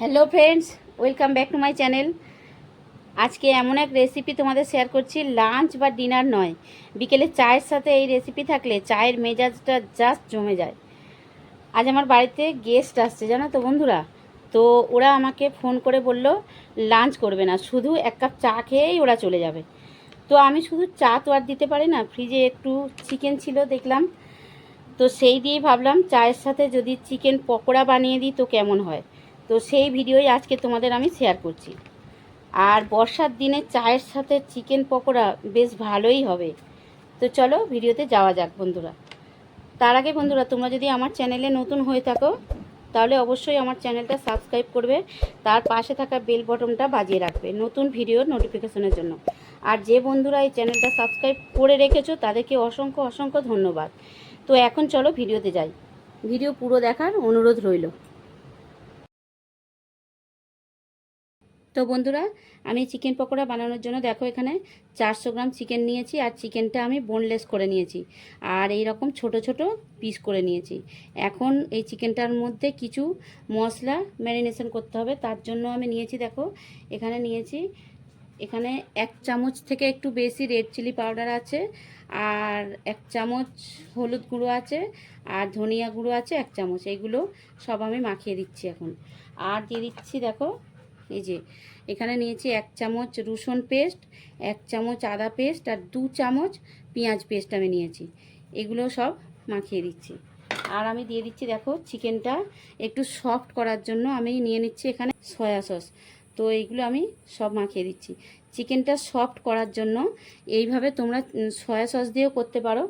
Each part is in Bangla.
Hello friends, welcome back to my channel. আজকে এমন এক রেসিপি তোমাদের শেয়ার করছি, লাঞ্চ বা ডিনার নয়, বিকেলে চায়ের সাথে এই রেসিপি থাকলে চায়ের মেজাজটা জাস্ট জমে যায়। আজ আমার বাড়িতে গেস্ট আসছে, জানো তো বন্ধুরা। তো ওরা আমাকে ফোন করে বলল লাঞ্চ করবে না, শুধু এক কাপ চা খেয়েই ওরা চলে যাবে। তো আমি শুধু চা তো আর দিতে পারি না, ফ্রিজে একটু চিকেন ছিল দেখলাম, তো সেই দিয়েই ভাবলাম চায়ের সাথে যদি চিকেন পকোড়া বানিয়ে দিই তো কেমন হয়। তো সেই ভিডিওই আজকে তোমাদের আমি শেয়ার করছি। আর বর্ষার দিনে চায়ের সাথে চিকেন পকোড়া বেশ ভালোই হবে। তো চলো ভিডিওতে যাওয়া যাক বন্ধুরা। তার আগে বন্ধুরা, তোমরা যদি আমার চ্যানেলে নতুন হয়ে থাকো তাহলে অবশ্যই আমার চ্যানেলটা সাবস্ক্রাইব করবে, তার পাশে থাকা বেল বটনটা বাজিয়ে রাখবে নতুন ভিডিওর নোটিফিকেশনের জন্য। আর যে বন্ধুরা এই চ্যানেলটা সাবস্ক্রাইব করে রেখেছো তাদেরকে অসংখ্য অসংখ্য ধন্যবাদ। তো এখন চলো ভিডিওতে যাই, ভিডিও পুরো দেখার অনুরোধ রইল। তো বন্ধুরা, আমি চিকেন পকোড়া বানানোর জন্য দেখো এখানে 400 গ্রাম চিকেন নিয়েছি, আর চিকেনটা আমি বোনলেস করে নিয়েছি, আর এই রকম ছোট ছোট পিস করে নিয়েছি। এখন এই চিকেনটার মধ্যে কিছু মশলা ম্যারিনেশন করতে হবে, তার জন্য আমি নিয়েছি দেখো এখানে 1 চামচ থেকে একটু বেশি রেড চিলি পাউডার আছে, আর 1 চামচ হলুদ গুঁড়ো আছে, আর ধনিয়া গুঁড়ো আছে 1 চামচ। এইগুলো সব আমি মাখিয়ে দিচ্ছি এখন। আর দিয়ে দিচ্ছি দেখো, এই যে এখানে নিয়েছি 1 চামচ রসুন পেস্ট, 1 চামচ আদা পেস্ট, আর 2 চামচ পেঁয়াজ পেস্ট আমি নিয়েছি। এগুলো সব মাখিয়ে দিচ্ছি। আর আমি দিয়ে দিচ্ছি দেখো চিকেনটা একটু সফট করার জন্য আমি নিয়ে নিচ্ছি এখানে সয়া সস। তো এইগুলো আমি সব মাখিয়ে দিচ্ছি চিকেনটা সফট করার জন্য। এইভাবে তোমরা সয়া সস দিয়েও করতে পারো,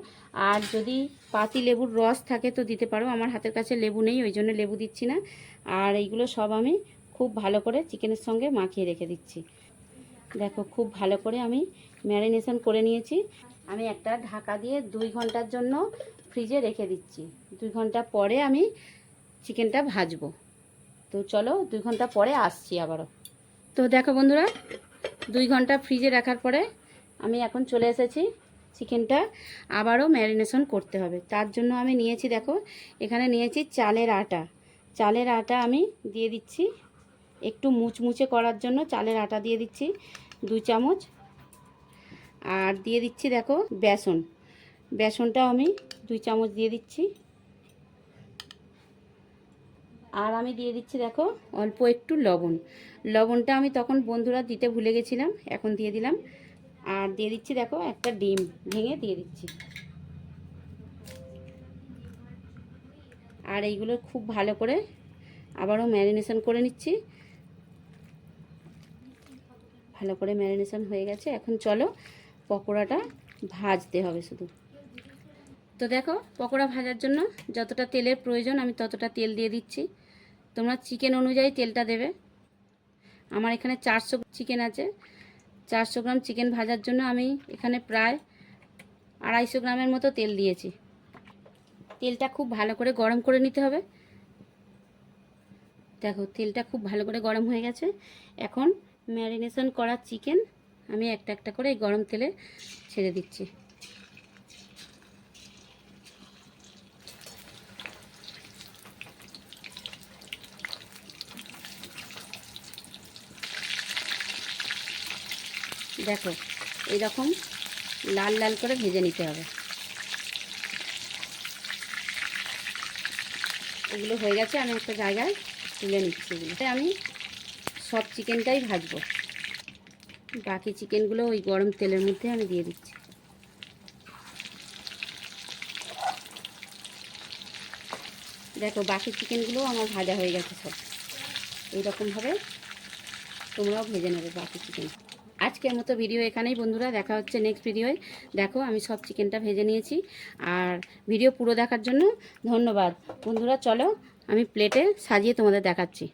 আর যদি পাতি লেবুর রস থাকে তো দিতে পারো। আমার হাতের কাছে লেবু নেই, ওই জন্য লেবু দিচ্ছি না। আর এইগুলো সব আমি খুব ভালো করে চিকেনের সঙ্গে মাখিয়ে রেখে দিচ্ছি। দেখো খুব ভালো করে আমি ম্যারিনেশন করে নিয়েছি। আমি একটা ঢাকা দিয়ে 2 ঘন্টার জন্য ফ্রিজে রেখে দিচ্ছি। 2 ঘন্টা পরে আমি চিকেনটা ভাজবো। তো চলো 2 ঘন্টা পরে আসছি আবারও। তো দেখো বন্ধুরা, 2 ঘন্টা ফ্রিজে রাখার পরে আমি এখন চলে এসেছি। চিকেনটা আবারও ম্যারিনেশন করতে হবে, তার জন্য আমি নিয়েছি দেখো এখানে নিয়েছি চালের আটা। চালের আটা আমি দিয়ে দিচ্ছি একটু মুচমুচে করার জন্য। চালের আটা দিয়ে দিচ্ছি 2 চামচ। আর দিয়ে দিচ্ছি দেখো বেসনটাও আমি 2 চামচ দিয়ে দিচ্ছি। আর আমি দিয়ে দিচ্ছি দেখো অল্প একটু লবণটা আমি তখন বন্ধুরা দিতে ভুলে গেছিলাম, এখন দিয়ে দিলাম। আর দিয়ে দিচ্ছি দেখো একটা ডিম ভেঙে দিয়ে দিচ্ছি। আর এইগুলো খুব ভালো করে আবারও ম্যারিনেশন করে নিচ্ছি। ভালো করে ম্যারিনেশন হয়ে গেছে, এখন চলো পকোড়াটা ভাজতে হবে শুধু। তো দেখো পকোড়া ভাজার জন্য যতটা তেলের প্রয়োজন আমি ততটা তেল দিয়ে দিচ্ছি। তোমরা চিকেন অনুযায়ী তেলটা দেবে। আমার এখানে 400 চিকেন আছে। 400 গ্রাম চিকেন ভাজার জন্য আমি এখানে প্রায় 250 গ্রামের মতো তেল দিয়েছি। তেলটা খুব ভালো করে গরম করে নিতে হবে। দেখো তেলটা খুব ভালো করে গরম হয়ে গেছে। এখন ম্যারিনেশন করা চিকেন আমি একটা একটা করে এই গরম তেলে ছেড়ে দিচ্ছি। দেখো এইরকম লাল লাল করে ভেজে নিতে হবে। এগুলো হয়ে গেছে, আমি একটা জায়গায় তুলে নিচ্ছি। এগুলোতে আমি সব চিকেনটাই ভাজবো। বাকি চিকেনগুলো ওই গরম তেলের মধ্যে আমি দিয়ে দিচ্ছি। দেখো বাকি চিকেনগুলো আমার ভাজা হয়ে গেছে সব। এইরকমভাবে তোমরাও ভেজে নেবে বাকি চিকেন। আজকের মতো ভিডিও এখানেই বন্ধুরা, দেখা হচ্ছে নেক্সট ভিডিওয়। দেখো আমি সব চিকেনটা ভেজে নিয়েছি। আর ভিডিও পুরো দেখার জন্য ধন্যবাদ বন্ধুরা। চলো আমি প্লেটে সাজিয়ে তোমাদের দেখাচ্ছি।